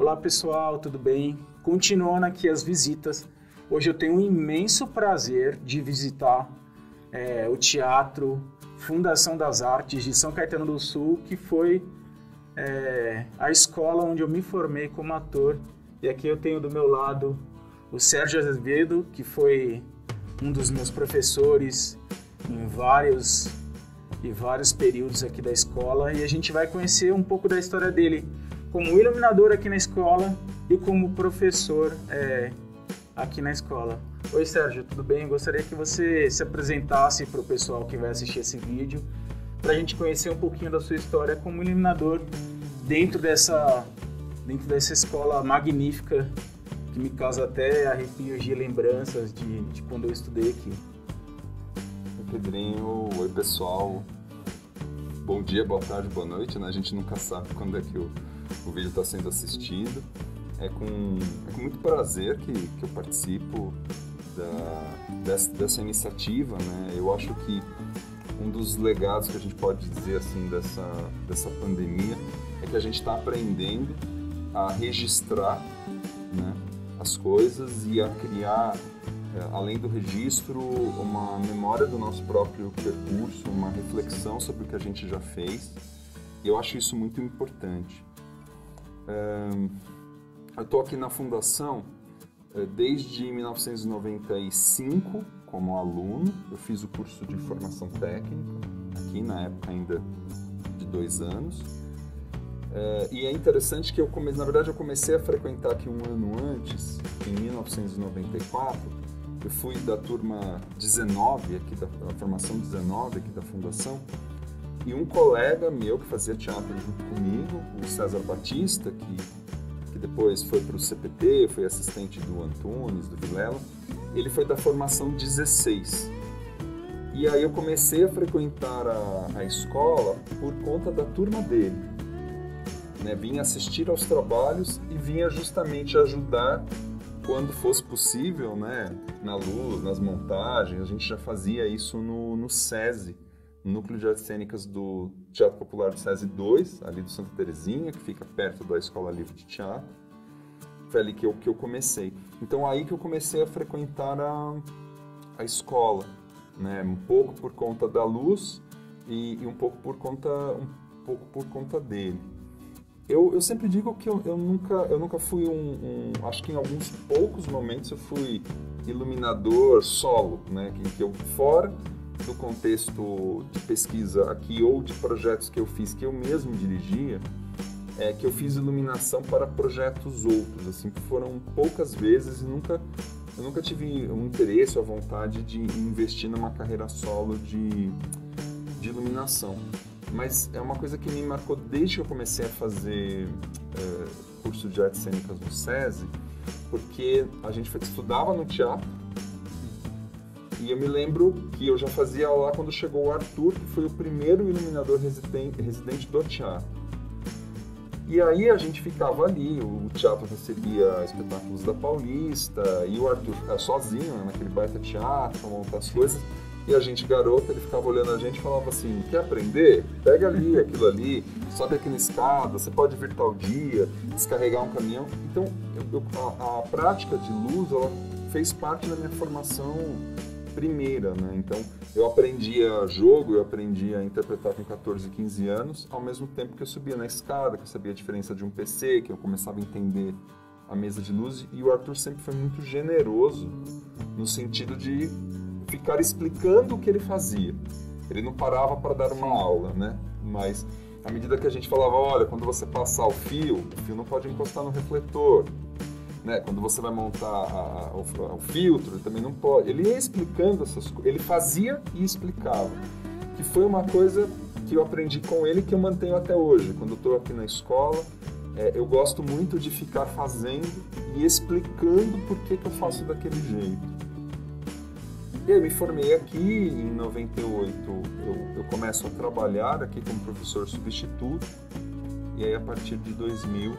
Olá pessoal, tudo bem? Continuando aqui as visitas, hoje eu tenho um imenso prazer de visitar o Teatro Fundação das Artes de São Caetano do Sul, que foi a escola onde eu me formei como ator. E aqui eu tenho do meu lado o Sérgio Azevedo, que foi um dos meus professores em vários períodos aqui da escola, e a gente vai conhecer um pouco da história dele como iluminador aqui na escola e como professor aqui na escola. Oi Sérgio, tudo bem? Gostaria que você se apresentasse para o pessoal que vai assistir esse vídeo, para a gente conhecer um pouquinho da sua história como iluminador dentro dessa escola magnífica, que me causa até arrepios de lembranças de quando eu estudei aqui. Pedrinho, oi pessoal, bom dia, boa tarde, boa noite, né? A gente nunca sabe quando é que o vídeo está sendo assistido. É com muito prazer que eu participo dessa iniciativa, né? Eu acho que um dos legados que a gente pode dizer assim dessa pandemia é que a gente está aprendendo a registrar, né, as coisas e a criar, além do registro, uma memória do nosso próprio percurso, uma reflexão sobre o que a gente já fez. E eu acho isso muito importante. Eu estou aqui na Fundação desde 1995 como aluno. Eu fiz o curso de formação técnica, aqui na época ainda de 2 anos. E é interessante que eu comecei a frequentar aqui um ano antes, em 1994. Eu fui da turma 19, aqui da formação 19 aqui da Fundação, e um colega meu que fazia teatro junto comigo, o César Batista, que depois foi para o CPT, foi assistente do Antunes, do Vilela, ele foi da formação 16. E aí eu comecei a frequentar a escola por conta da turma dele. Né? Vinha assistir aos trabalhos e vinha justamente ajudar quando fosse possível, né? Na luz, nas montagens. A gente já fazia isso no SESI, Núcleo de Artes Cênicas do Teatro Popular do SESI 2, ali do Santa Terezinha, que fica perto da Escola Livre de Teatro. Foi ali que eu comecei. Então aí que eu comecei a frequentar a escola, né? Um pouco por conta da luz e um pouco por conta dele. Eu sempre digo que eu nunca fui acho que em alguns poucos momentos eu fui iluminador solo, né? Que eu, fora do contexto de pesquisa aqui ou de projetos que eu fiz, que eu mesmo dirigia, que eu fiz iluminação para projetos outros, assim, que foram poucas vezes e eu nunca tive um interesse ou a vontade de investir numa carreira solo de iluminação. Mas é uma coisa que me marcou desde que eu comecei a fazer curso de artes cênicas no SESI, porque a gente estudava no teatro e eu me lembro que eu já fazia aula lá quando chegou o Arthur, que foi o primeiro iluminador residente do teatro. E aí a gente ficava ali, o teatro recebia espetáculos da Paulista e o Arthur ficava sozinho, né, naquele baita teatro, para montar as coisas. E a gente, garota, ele ficava olhando a gente e falava assim: quer aprender? Pega ali, aquilo ali, sobe aqui na escada, você pode vir tal dia, descarregar um caminhão. Então, a prática de luz, ela fez parte da minha formação primeira, né? Então, eu aprendia jogo, eu aprendia a interpretar com 14, 15 anos, ao mesmo tempo que eu subia na escada, que eu sabia a diferença de um PC, que eu começava a entender a mesa de luz. E o Arthur sempre foi muito generoso, no sentido de ficar explicando o que ele fazia. Ele não parava para dar uma aula, né? Mas à medida que a gente falava, olha, quando você passar o fio não pode encostar no refletor, né? Quando você vai montar o filtro, ele também não pode. Ele ia explicando essas coisas, ele fazia e explicava. Que foi uma coisa que eu aprendi com ele, que eu mantenho até hoje. Quando eu estou aqui na escola, eu gosto muito de ficar fazendo e explicando por que eu faço daquele jeito. Eu me formei aqui em 98, eu começo a trabalhar aqui como professor substituto, e aí a partir de 2000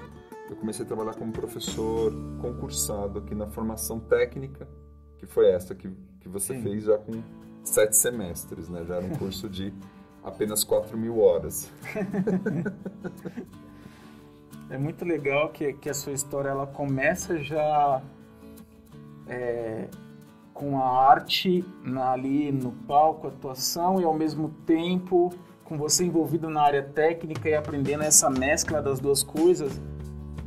eu comecei a trabalhar como professor concursado aqui na formação técnica, que foi essa que você Sim. fez já com 7 semestres, né? Já era um curso de apenas 4.000 horas. É muito legal que a sua história ela começa já com a arte ali no palco, atuação, e ao mesmo tempo com você envolvido na área técnica e aprendendo essa mescla das duas coisas,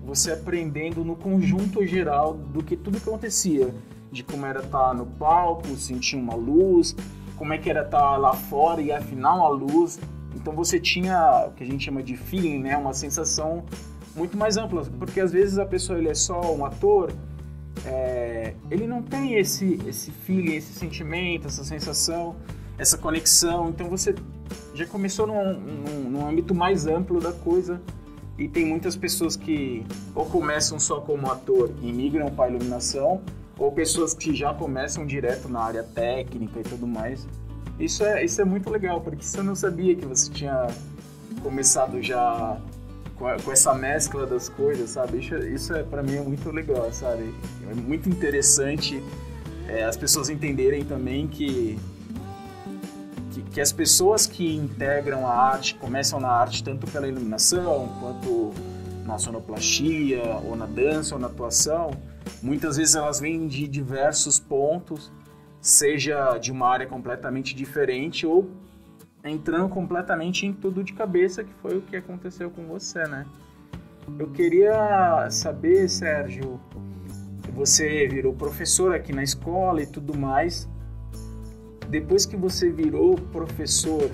você aprendendo no conjunto geral do que tudo que acontecia, de como era estar no palco, sentir uma luz, como é que era estar lá fora e afinar uma luz. Então você tinha o que a gente chama de feeling, né? Uma sensação muito mais ampla, porque às vezes a pessoa ele é só um ator, ele não tem esse feeling, esse sentimento, essa sensação, essa conexão. Então você já começou num âmbito mais amplo da coisa, e tem muitas pessoas que ou começam só como ator e migram para a iluminação, ou pessoas que já começam direto na área técnica e tudo mais. Isso é muito legal, porque você não sabia que você tinha começado já com essa mescla das coisas, sabe? Isso para mim é muito legal, sabe? É muito interessante as pessoas entenderem também que as pessoas que integram a arte, começam na arte tanto pela iluminação, quanto na sonoplastia, ou na dança, ou na atuação, muitas vezes elas vêm de diversos pontos, seja de uma área completamente diferente, ou entrando completamente em tudo de cabeça, que foi o que aconteceu com você, né? Eu queria saber, Sérgio, você virou professor aqui na escola e tudo mais. Depois que você virou professor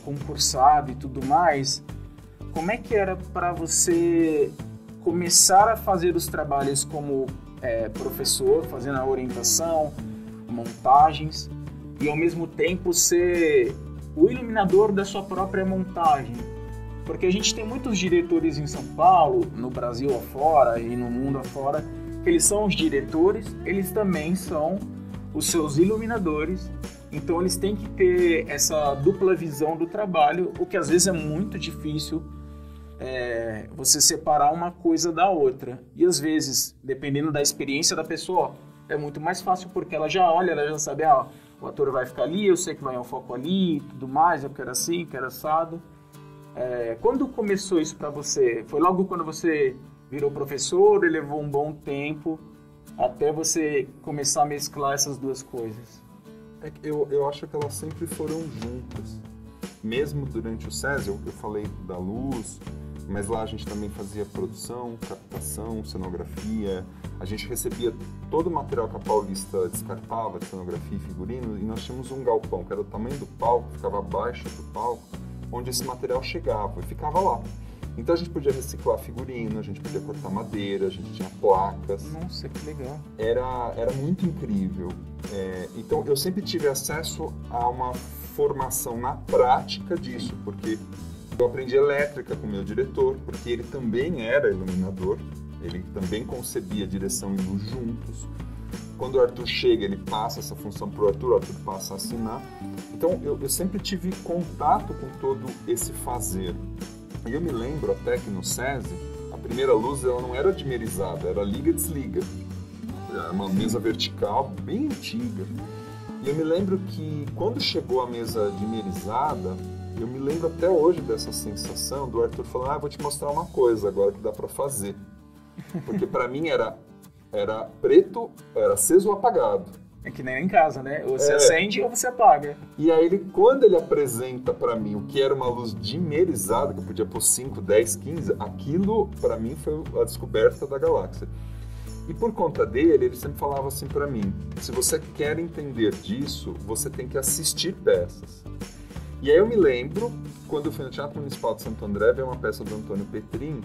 concursado e tudo mais, como é que era para você começar a fazer os trabalhos como professor, fazendo a orientação, montagens, e ao mesmo tempo ser o iluminador da sua própria montagem? Porque a gente tem muitos diretores em São Paulo, no Brasil afora e no mundo afora, que eles são os diretores, eles também são os seus iluminadores, então eles têm que ter essa dupla visão do trabalho, o que às vezes é muito difícil você separar uma coisa da outra. E às vezes, dependendo da experiência da pessoa, é muito mais fácil, porque ela já olha, ela já sabe, o ator vai ficar ali, eu sei que vai um foco ali e tudo mais, eu quero assim, quero assado. Quando começou isso para você? Foi logo quando você virou professor, e levou um bom tempo até você começar a mesclar essas duas coisas? Eu acho que elas sempre foram juntas. Mesmo durante o SESI, eu falei da luz, mas lá a gente também fazia produção, captação, cenografia. A gente recebia todo o material que a Paulista descartava, de cenografia e figurino, e nós tínhamos um galpão, que era o tamanho do palco, ficava abaixo do palco, onde esse material chegava e ficava lá. Então a gente podia reciclar figurino, a gente podia cortar madeira, a gente tinha placas. Nossa, que legal. Era muito incrível. Então eu sempre tive acesso a uma formação na prática disso, porque eu aprendi elétrica com o meu diretor, porque ele também era iluminador, ele também concebia direção e luz juntos. Quando o Arthur chega, ele passa essa função para o Arthur passa a assinar. Então eu sempre tive contato com todo esse fazer. E eu me lembro até que no SESI, a primeira luz ela não era dimerizada, era liga-desliga. Era uma mesa vertical bem antiga. E eu me lembro que quando chegou a mesa dimerizada, eu me lembro até hoje dessa sensação do Arthur falando, vou te mostrar uma coisa agora que dá para fazer. Porque para mim era preto, era aceso ou apagado. É que nem em casa, né? Ou você acende ou você apaga. E aí, quando ele apresenta pra mim o que era uma luz dimerizada, que eu podia pôr 5, 10, 15, aquilo pra mim foi a descoberta da galáxia. E por conta dele, ele sempre falava assim pra mim, se você quer entender disso, você tem que assistir peças. E aí eu me lembro, quando eu fui no Teatro Municipal de Santo André, ver uma peça do Antônio Petrin,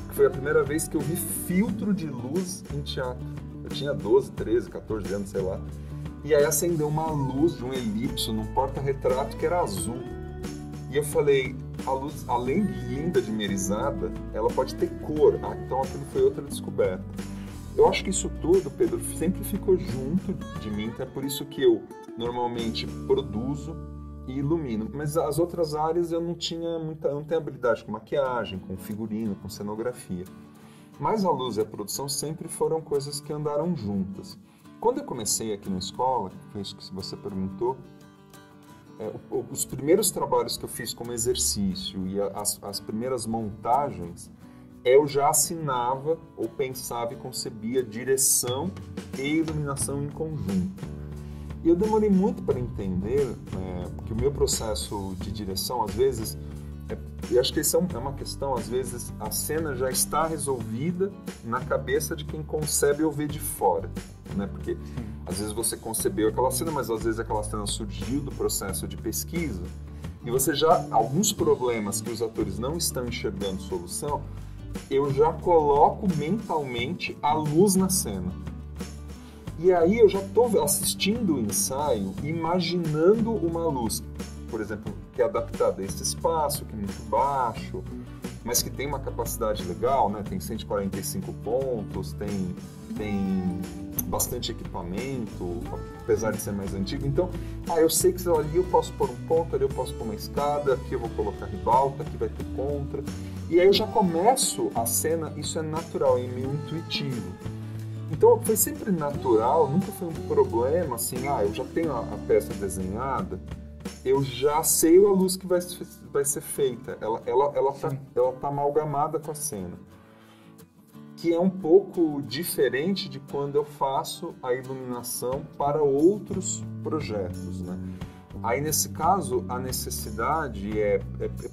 que foi a primeira vez que eu vi filtro de luz em teatro. Eu tinha 12, 13, 14 anos, sei lá. E aí acendeu uma luz de um elipso num porta-retrato que era azul. E eu falei, a luz, além de linda, dimerizada, ela pode ter cor. Então aquilo foi outra descoberta. Eu acho que isso tudo, Pedro, sempre ficou junto de mim. Então é por isso que eu normalmente produzo e ilumino. Mas as outras áreas eu não tenho habilidade com maquiagem, com figurino, com cenografia. Mas a luz e a produção sempre foram coisas que andaram juntas. Quando eu comecei aqui na escola, que foi isso que você perguntou, os primeiros trabalhos que eu fiz como exercício e as primeiras montagens, eu já assinava ou pensava e concebia direção e iluminação em conjunto. E eu demorei muito para entender que o meu processo de direção, às vezes, eu acho que isso é uma questão, às vezes, a cena já está resolvida na cabeça de quem concebe ou vê de fora, né? Porque às vezes você concebeu aquela cena, mas às vezes aquela cena surgiu do processo de pesquisa e você já, alguns problemas que os atores não estão enxergando solução, eu já coloco mentalmente a luz na cena. E aí eu já estou assistindo o ensaio, imaginando uma luz, por exemplo, que é adaptada a esse espaço, que é muito baixo, mas que tem uma capacidade legal, né? Tem 145 pontos, tem bastante equipamento, apesar de ser mais antigo. Então, eu sei que ali eu posso pôr um ponto, ali eu posso pôr uma escada, aqui eu vou colocar ribalta, aqui vai ter contra. E aí eu já começo a cena, isso é natural, é meio intuitivo. Então foi sempre natural, nunca foi um problema, assim, eu já tenho a peça desenhada, eu já sei a luz que vai ser feita, ela tá amalgamada com a cena. Que é um pouco diferente de quando eu faço a iluminação para outros projetos, né? Aí, nesse caso, a necessidade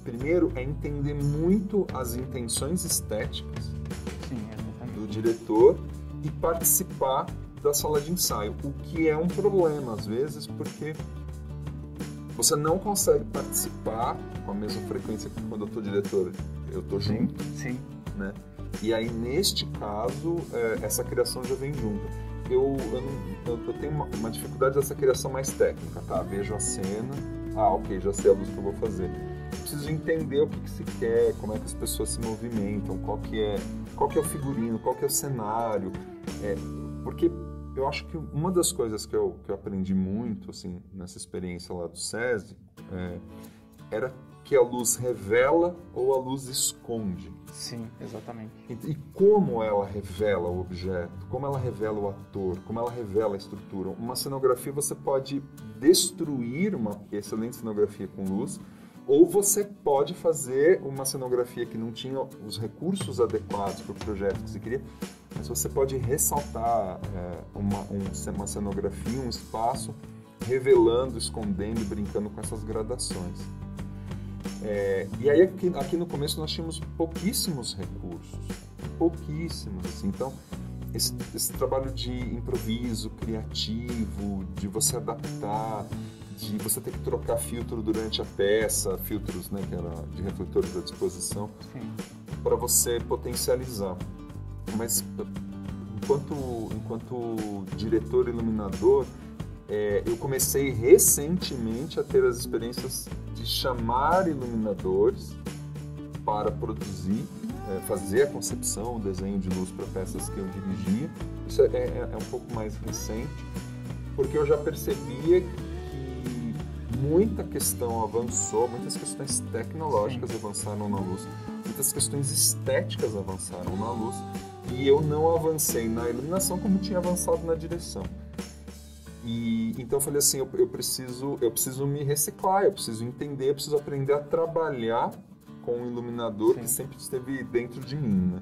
primeiro, entender muito as intenções estéticas do diretor e participar da sala de ensaio, o que é um problema, às vezes, porque você não consegue participar com a mesma frequência que quando eu estou diretor, eu estou junto, né? E aí, neste caso, essa criação já vem junto. Eu tenho uma dificuldade dessa criação mais técnica, tá? Vejo a cena, ok, já sei a luz que eu vou fazer. Preciso entender o que se quer, como é que as pessoas se movimentam, qual que é o figurino, qual que é o cenário. Porque eu acho que uma das coisas que eu aprendi muito, assim, nessa experiência lá do SESI, era que a luz revela ou a luz esconde. Sim, exatamente. E como ela revela o objeto, como ela revela o ator, como ela revela a estrutura. Uma cenografia você pode destruir uma excelente cenografia com luz, ou você pode fazer uma cenografia que não tinha os recursos adequados para o projeto que você queria, mas você pode ressaltar uma cenografia, um espaço, revelando, escondendo, brincando com essas gradações. E aí aqui no começo nós tínhamos pouquíssimos recursos, assim. Então esse trabalho de improviso criativo, de você adaptar, de você ter que trocar filtro durante a peça, filtros, né, que era de refletores à disposição, para você potencializar. Mas enquanto diretor iluminador, eu comecei recentemente a ter as experiências de chamar iluminadores para produzir, fazer a concepção, o desenho de luz para peças que eu dirigia. Isso é um pouco mais recente, porque eu já percebia que muita questão avançou, muitas questões tecnológicas avançaram na luz, muitas questões estéticas avançaram na luz, e eu não avancei na iluminação como tinha avançado na direção. E então eu falei assim, eu preciso me reciclar, eu preciso entender, eu preciso aprender a trabalhar com um iluminador que sempre esteve dentro de mim, né?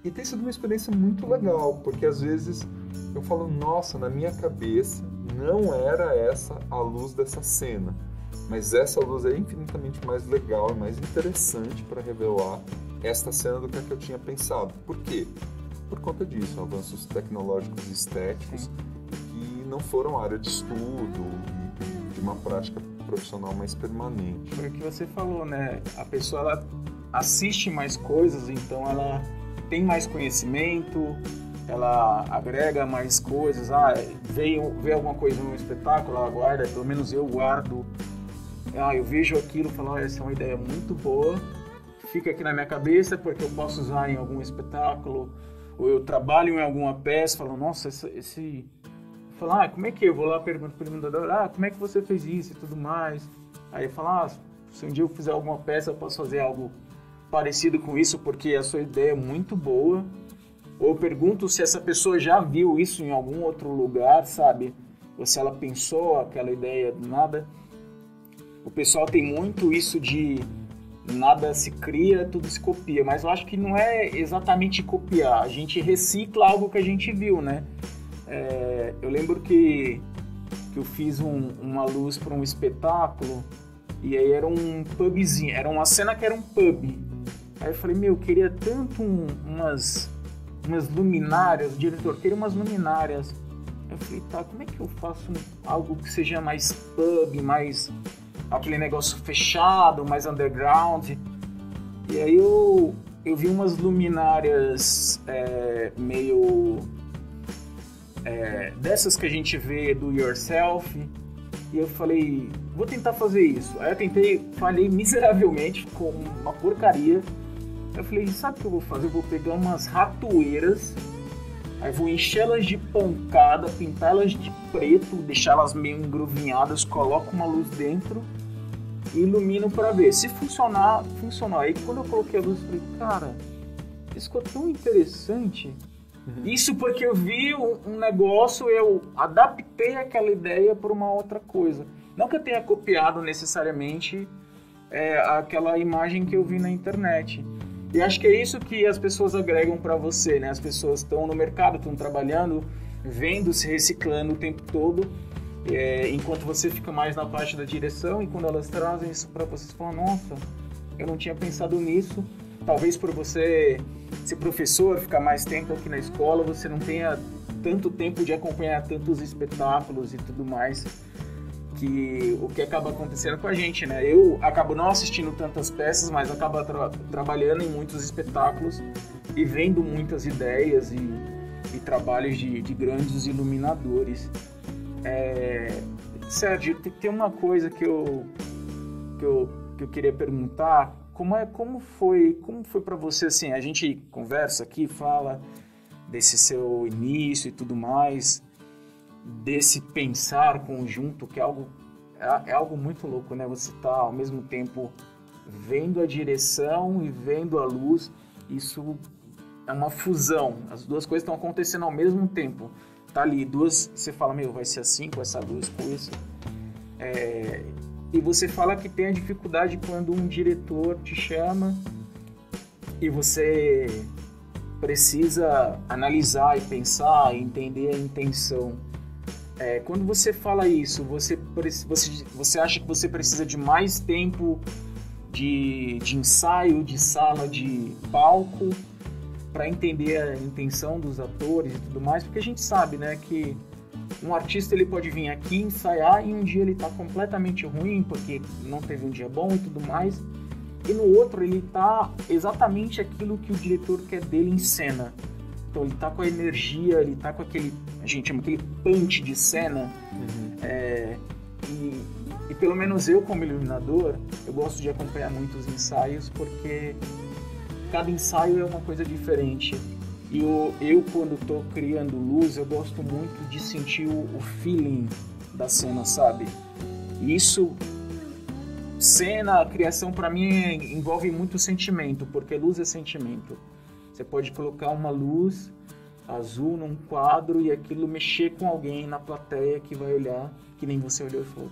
E tem sido uma experiência muito legal, porque às vezes eu falo, nossa, na minha cabeça não era essa a luz dessa cena, mas essa luz é infinitamente mais legal e mais interessante para revelar esta cena do que a que eu tinha pensado. Por quê? Por conta disso, avanços tecnológicos e estéticos que não foram área de estudo e de uma prática profissional mais permanente. Foi o que você falou, né? A pessoa ela assiste mais coisas, então ela tem mais conhecimento, ela agrega mais coisas. Vê alguma coisa no espetáculo, ela guarda, pelo menos eu guardo. Eu vejo aquilo e falo, essa é uma ideia muito boa, fica aqui na minha cabeça porque eu posso usar em algum espetáculo, ou eu trabalho em alguma peça, falo, nossa, esse... Falo, como é que eu vou lá, pergunto para o iluminador, como é que você fez isso e tudo mais. Aí eu falo, se um dia eu fizer alguma peça, eu posso fazer algo parecido com isso, porque a sua ideia é muito boa. Ou eu pergunto se essa pessoa já viu isso em algum outro lugar, sabe? Ou se ela pensou aquela ideia do nada. o pessoal tem muito isso de nada se cria, tudo se copia, mas eu acho que não é exatamente copiar, a gente recicla algo que a gente viu, né? Eu lembro que eu fiz uma luz para um espetáculo e aí era um pubzinho, era uma cena que era um pub. Aí eu falei, eu queria tanto umas luminárias, o diretor queria umas luminárias. Eu falei, tá, como é que eu faço algo que seja mais pub, mais aquele negócio fechado, mais underground? E aí eu vi umas luminárias meio... dessas que a gente vê do yourself, e eu falei, vou tentar fazer isso. Aí eu tentei, falhei miseravelmente, ficou uma porcaria. Eu falei, sabe o que eu vou fazer? Eu vou pegar umas ratoeiras, aí vou encher elas de pancada, pintar elas de preto, deixar elas meio engruvinhadas, coloco uma luz dentro e ilumino pra ver. Se funcionar, funcionou. Aí quando eu coloquei a luz, eu falei, cara, isso ficou tão interessante. Isso porque eu vi um negócio, eu adaptei aquela ideia para uma outra coisa. Não que eu tenha copiado necessariamente aquela imagem que eu vi na internet. E acho que é isso que as pessoas agregam para você, né? As pessoas estão no mercado, estão trabalhando, vendo, se reciclando o tempo todo, enquanto você fica mais na parte da direção, e quando elas trazem isso para você, você fala, nossa, eu não tinha pensado nisso. Talvez por você ser professor, ficar mais tempo aqui na escola, você não tenha tanto tempo de acompanhar tantos espetáculos e tudo mais, que o que acaba acontecendo com a gente, né? Eu acabo não assistindo tantas peças, mas acabo trabalhando em muitos espetáculos e vendo muitas ideias e trabalhos de grandes iluminadores. Sérgio, tem uma coisa que eu queria perguntar. Como foi para você, assim, a gente conversa aqui, fala desse seu início e tudo mais, desse pensar conjunto, que é algo muito louco, né? Você tá ao mesmo tempo vendo a direção e vendo a luz, isso é uma fusão, as duas coisas estão acontecendo ao mesmo tempo, tá ali, você fala, vai ser assim, com essa luz, com isso, e você fala que tem a dificuldade quando um diretor te chama e você precisa analisar e pensar e entender a intenção. Quando você fala isso, você acha que você precisa de mais tempo de ensaio, de sala, de palco, para entender a intenção dos atores e tudo mais? Porque a gente sabe, né, que um artista ele pode vir aqui ensaiar e um dia ele tá completamente ruim porque não teve um dia bom e tudo mais, e no outro ele tá exatamente aquilo que o diretor quer dele em cena. Então ele tá com a energia, ele tá com aquele, a gente chama aquele punch de cena. E pelo menos eu, como iluminador, eu gosto de acompanhar muitos ensaios porque cada ensaio é uma coisa diferente. E eu quando estou criando luz, eu gosto muito de sentir o feeling da cena, sabe? E isso, cena, a criação para mim envolve muito sentimento, porque luz é sentimento. Você pode colocar uma luz azul num quadro e aquilo mexer com alguém na plateia que vai olhar, que nem você olhou e falou,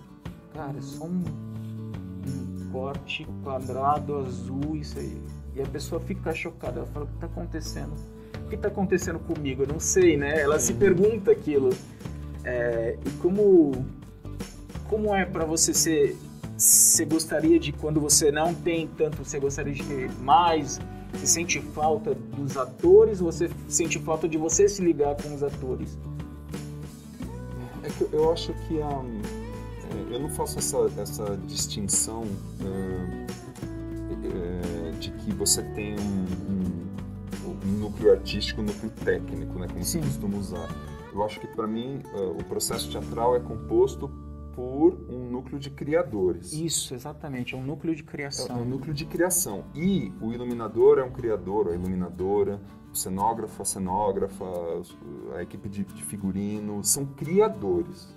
cara, é só um corte quadrado azul, isso aí. E a pessoa fica chocada, ela fala, o que está acontecendo? O que está acontecendo comigo? Eu não sei, né? Ela se pergunta aquilo. E como é para você? Você gostaria de, quando você não tem tanto, você gostaria de ter mais? Você sente falta dos atores ou você sente falta de você se ligar com os atores? É que eu acho que eu não faço essa distinção de que você tem um núcleo artístico, um núcleo técnico, né, como se costuma usar. Eu acho que, para mim, o processo teatral é composto por um núcleo de criadores. Isso, exatamente, é um núcleo de criação. É um núcleo de criação. E o iluminador é um criador, a iluminadora, o cenógrafo, a cenógrafa, a equipe de figurino, são criadores.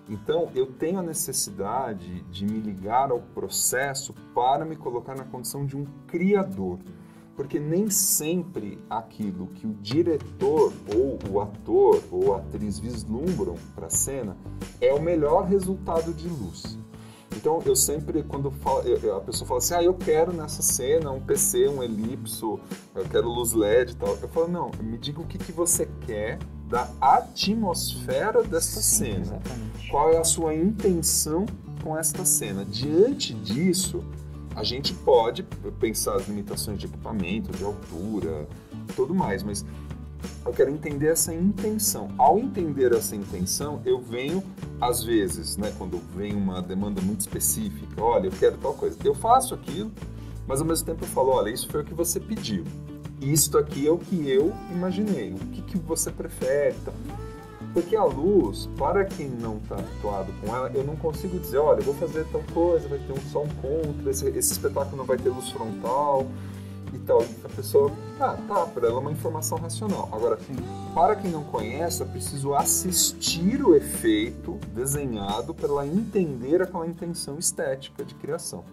Então, eu tenho a necessidade de me ligar ao processo para me colocar na condição de um criador. Porque nem sempre aquilo que o diretor, ou o ator, ou a atriz vislumbram para a cena é o melhor resultado de luz. Então, eu sempre, quando a pessoa fala assim, eu quero nessa cena um PC, um elipso, eu quero luz LED e tal. Eu falo, não, me diga o que você quer da atmosfera dessa cena. Exatamente. Qual é a sua intenção com esta cena? Diante disso, a gente pode pensar as limitações de equipamento, de altura, tudo mais, mas eu quero entender essa intenção. Ao entender essa intenção, eu venho, às vezes, né, quando vem uma demanda muito específica, olha, eu quero tal coisa. Eu faço aquilo, mas ao mesmo tempo eu falo, olha, isso foi o que você pediu. Isto aqui é o que eu imaginei. O que você prefere? Então, porque a luz, para quem não está habituado com ela, eu não consigo dizer, olha, eu vou fazer tal coisa, vai ter só um contra, esse espetáculo não vai ter luz frontal e tal. A pessoa, para ela é uma informação racional. Agora, para quem não conhece, é preciso assistir o efeito desenhado para ela entender aquela intenção estética de criação.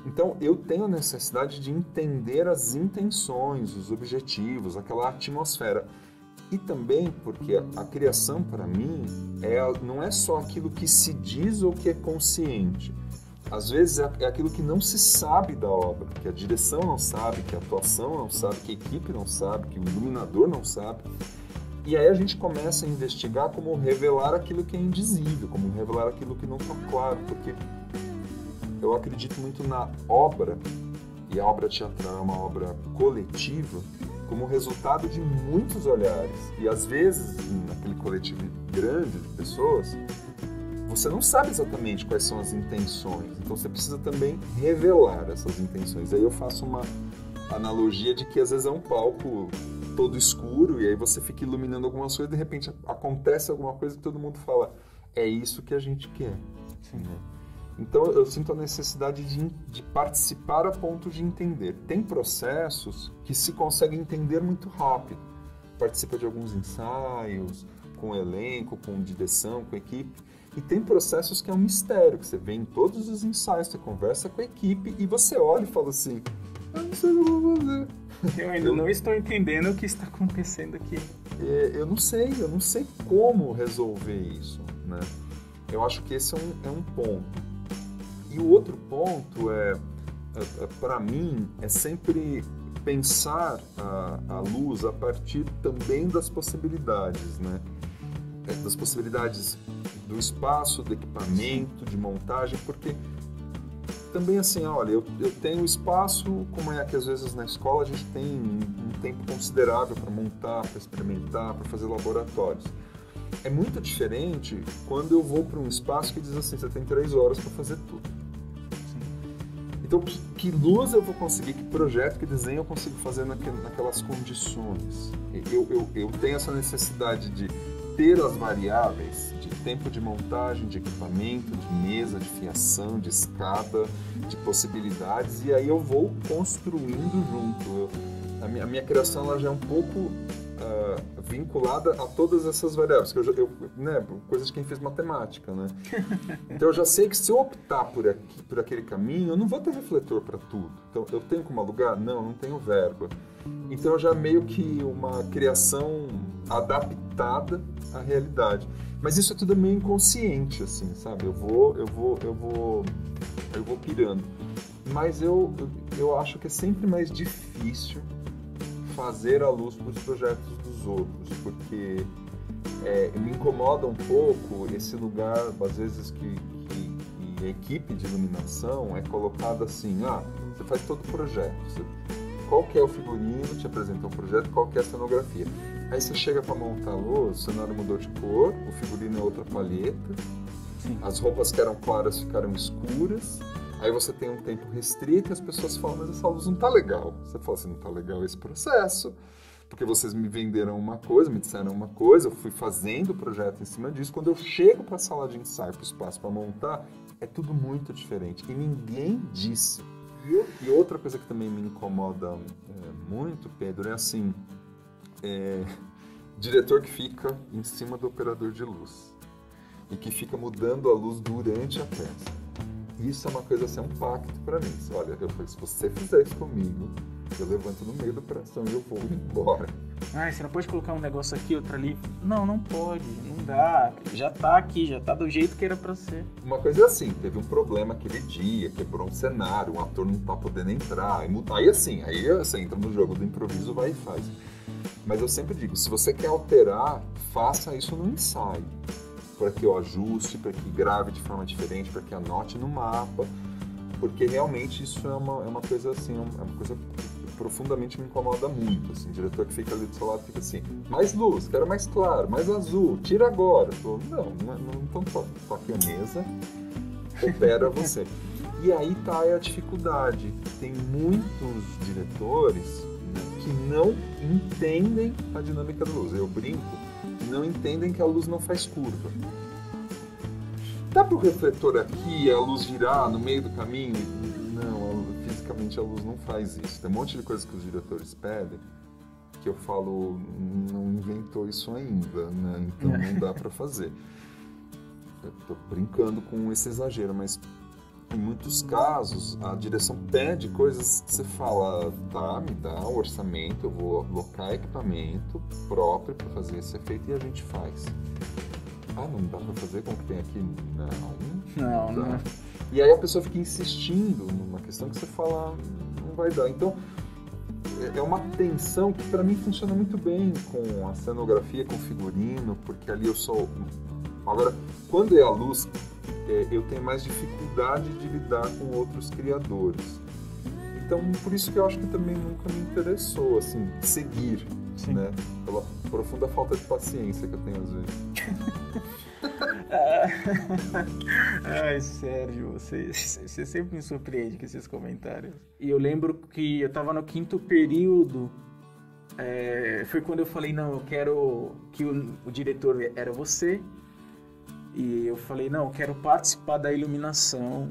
Então, eu tenho a necessidade de entender as intenções, os objetivos, aquela atmosfera. E também porque a criação, para mim, não é só aquilo que se diz ou que é consciente. Às vezes é aquilo que não se sabe da obra, que a direção não sabe, que a atuação não sabe, que a equipe não sabe, que o iluminador não sabe. E aí a gente começa a investigar como revelar aquilo que é indizível, como revelar aquilo que não está claro, porque eu acredito muito na obra, e a obra teatral é uma obra coletiva, como resultado de muitos olhares. E às vezes, naquele coletivo grande de pessoas, você não sabe exatamente quais são as intenções. Então você precisa também revelar essas intenções. Aí eu faço uma analogia de que às vezes é um palco todo escuro e aí você fica iluminando algumas coisas e de repente acontece alguma coisa que todo mundo fala, é isso que a gente quer. Sim. Então eu sinto a necessidade de participar a ponto de entender. Tem processos que se consegue entender muito rápido. Participa de alguns ensaios, com elenco, com direção, com equipe. E tem processos que é um mistério, que você vê em todos os ensaios, você conversa com a equipe e você olha e fala assim, eu não sei o que eu vou fazer. Eu ainda não estou entendendo o que está acontecendo aqui. Eu não sei como resolver isso, né? Eu acho que esse é um ponto. E o outro ponto para mim, é sempre pensar a luz a partir também das possibilidades, né? Das possibilidades do espaço, do equipamento, de montagem, porque também assim, olha, eu tenho espaço, como é que às vezes na escola a gente tem um tempo considerável para montar, para experimentar, para fazer laboratórios. É muito diferente quando eu vou para um espaço que diz assim, você tem 3 horas para fazer tudo. Então, que luz eu vou conseguir, que projeto, que desenho eu consigo fazer naquelas condições? Eu tenho essa necessidade de ter as variáveis de tempo de montagem, de equipamento, de mesa, de fiação, de escada, de possibilidades, e aí eu vou construindo junto. A minha criação ela já é um pouco vinculada a todas essas variáveis, que né, coisa de quem fez matemática, né? Então eu já sei que se eu optar por aquele caminho, eu não vou ter refletor para tudo. Então eu tenho como alugar? Não tenho verba. Então eu já meio que uma criação adaptada à realidade. Mas isso é tudo meio inconsciente, assim, sabe? Eu vou pirando. Mas eu acho que é sempre mais difícil fazer a luz para os projetos dos outros, porque me incomoda um pouco esse lugar, às vezes, que a equipe de iluminação é colocada assim, você faz todo o projeto, qual que é o figurino, te apresenta o projeto, qual que é a cenografia. Aí você chega para montar a luz, o cenário mudou de cor, o figurino é outra palheta, sim, as roupas que eram claras ficaram escuras, aí você tem um tempo restrito e as pessoas falam, mas essa luz não tá legal. Você fala assim, não tá legal esse processo, porque vocês me venderam uma coisa, me disseram uma coisa, eu fui fazendo o projeto em cima disso. Quando eu chego para a sala de ensaio, para o espaço para montar, é tudo muito diferente. E ninguém disse. E outra coisa que também me incomoda muito, Pedro, é assim, diretor que fica em cima do operador de luz e que fica mudando a luz durante a peça. Isso é uma coisa assim, é um pacto para mim. Olha, eu falei, se você fizer isso comigo, eu levanto no meio da operação e eu vou embora. Ah, você não pode colocar um negócio aqui, outro ali. Não, não pode, não dá. Já tá aqui, já tá do jeito que era pra ser. Uma coisa é assim, teve um problema aquele dia, quebrou um cenário, um ator não tá podendo entrar. Aí você entra no jogo do improviso, vai e faz. Mas eu sempre digo, se você quer alterar, faça isso no ensaio. Para que eu ajuste, para que grave de forma diferente, para que anote no mapa. Porque realmente isso é uma coisa assim, é uma coisa que profundamente me incomoda muito. Assim, o diretor que fica ali do seu lado fica assim, mais luz, quero mais claro, mais azul, tira agora. Eu falo, então toque a mesa, opera você. E aí tá a dificuldade. Tem muitos diretores que não entendem a dinâmica da luz. Eu brinco, não entendem que a luz não faz curva. Dá para o refletor aqui e a luz virar no meio do caminho? Não, fisicamente a luz não faz isso. Tem um monte de coisas que os diretores pedem que eu falo, não inventou isso ainda, né? Então não dá para fazer. Eu tô brincando com esse exagero, mas em muitos casos a direção pede coisas que você fala, tá, me dá um orçamento, eu vou alocar equipamento próprio para fazer esse efeito e a gente faz. Ah, não dá pra fazer como que tem aqui? Não. E aí a pessoa fica insistindo numa questão que você fala, não vai dar. Então, é uma tensão que pra mim funciona muito bem com a cenografia, com o figurino, porque ali eu sou... Agora, quando é a luz, eu tenho mais dificuldade de lidar com outros criadores. Então, por isso que eu acho que também nunca me interessou, assim, seguir, Sim. Né? Pela profunda falta de paciência que eu tenho às vezes. Ai, Sérgio, você sempre me surpreende com esses comentários. E eu lembro que eu tava no 5º período, foi quando eu falei, não, eu quero que o diretor era você, e eu falei, não, eu quero participar da iluminação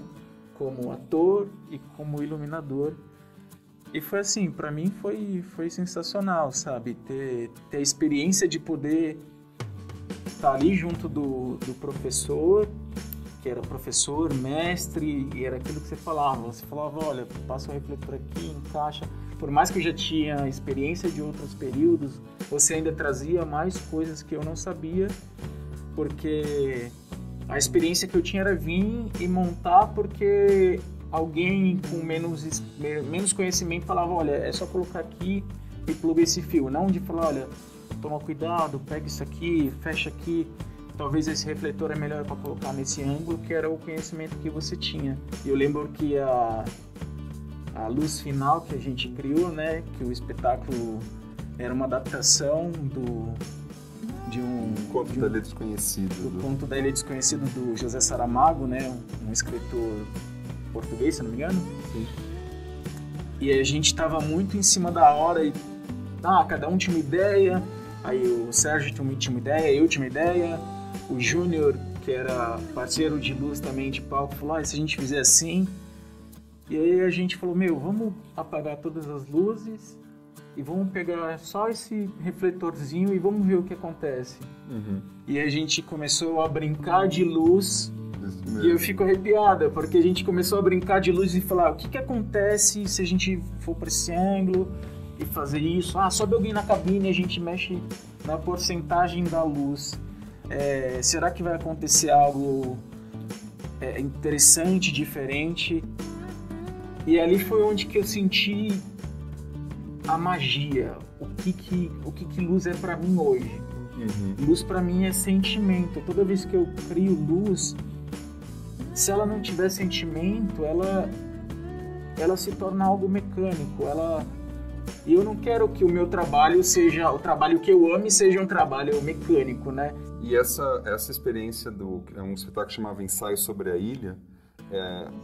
como ator e como iluminador. E foi assim, pra mim foi sensacional, sabe? Ter a experiência de poder estar ali junto do professor, que era professor, mestre, e era aquilo que você falava. Você falava, olha, passa o refletor aqui, encaixa. Por mais que eu já tinha experiência de outros períodos, você ainda trazia mais coisas que eu não sabia, porque a experiência que eu tinha era vir e montar porque alguém com menos conhecimento falava, olha, é só colocar aqui e pluga esse fio. Não de falar, olha, toma cuidado, pega isso aqui, fecha aqui. Talvez esse refletor é melhor para colocar nesse ângulo, que era o conhecimento que você tinha. E eu lembro que a luz final que a gente criou, né, que o espetáculo era uma adaptação de um Conto da Ilha Desconhecido. Do Conto da Ilha Desconhecido do José Saramago, né, um escritor português, se não me engano. Sim. E a gente estava muito em cima da hora e cada um tinha uma ideia. Aí o Sérgio tinha uma ideia, eu tinha uma ideia. O Júnior, que era parceiro de luz também de palco, falou, se a gente fizer assim... E aí a gente falou, vamos apagar todas as luzes e vamos pegar só esse refletorzinho e vamos ver o que acontece. Uhum. E a gente começou a brincar de luz e eu fico arrepiada, porque a gente começou a brincar de luz e falar, o que acontece se a gente for para esse ângulo e fazer isso? Sobe alguém na cabine e a gente mexe na porcentagem da luz. Será que vai acontecer algo interessante, diferente? E ali foi onde que eu senti a magia, o que luz é pra mim hoje. Uhum. Luz pra mim é sentimento. Toda vez que eu crio luz, se ela não tiver sentimento, ela se torna algo mecânico. E eu não quero que o meu trabalho seja, o trabalho que eu ame seja um trabalho mecânico, né? E essa experiência é um espetáculo que chamava Ensaio sobre a Ilha.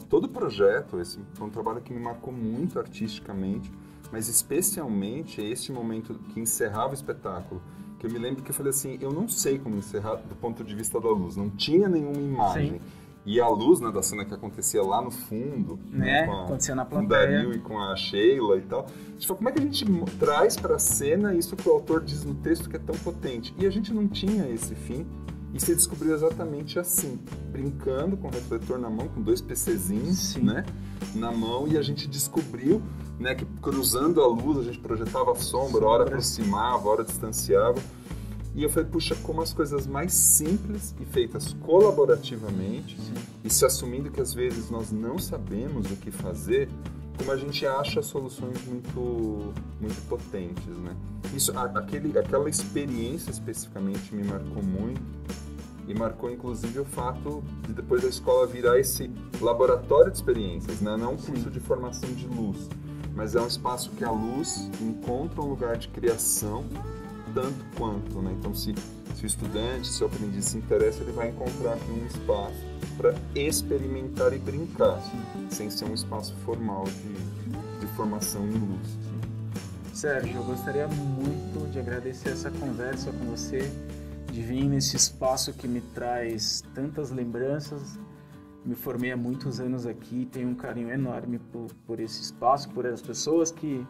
Todo o projeto, esse foi um trabalho que me marcou muito artisticamente, mas especialmente esse momento que encerrava o espetáculo, que eu me lembro que eu falei assim, eu não sei como encerrar do ponto de vista da luz, não tinha nenhuma imagem. Sim. E a luz, né, da cena que acontecia lá no fundo, né, acontecia na com o plateia. Dario e com a Sheila e tal, a gente falou, como é que a gente traz para a cena isso que o autor diz no texto que é tão potente? E a gente não tinha esse fim. E se descobriu exatamente assim, brincando com o refletor na mão, com 2 PCzinhos, né, na mão, e a gente descobriu né, que cruzando a luz a gente projetava a sombra, hora aproximava, hora distanciava. E eu falei, puxa, como as coisas mais simples e feitas colaborativamente, e se assumindo que às vezes nós não sabemos o que fazer, como a gente acha soluções muito, muito potentes, né? Aquela experiência especificamente me marcou muito, e marcou inclusive o fato de depois da escola virar esse laboratório de experiências, né? Não um curso de formação de luz, mas é um espaço que a luz encontra um lugar de criação tanto quanto, né? Então, se o estudante, se o aprendiz se interessa, ele vai encontrar aqui um espaço para experimentar e brincar, sem ser um espaço formal de formação em luz. Sérgio, eu gostaria muito de agradecer essa conversa com você, de vir nesse espaço que me traz tantas lembranças. Me formei há muitos anos aqui, tenho um carinho enorme por esse espaço, por as pessoas que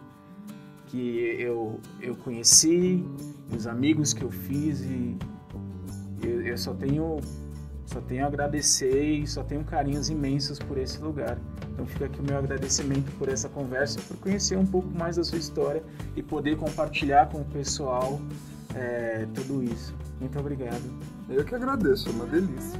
eu conheci, os amigos que eu fiz, e eu só tenho a agradecer e só tenho carinhos imensos por esse lugar. Então fica aqui o meu agradecimento por essa conversa, por conhecer um pouco mais da sua história e poder compartilhar com o pessoal tudo isso. Muito obrigado. Eu que agradeço, é uma delícia.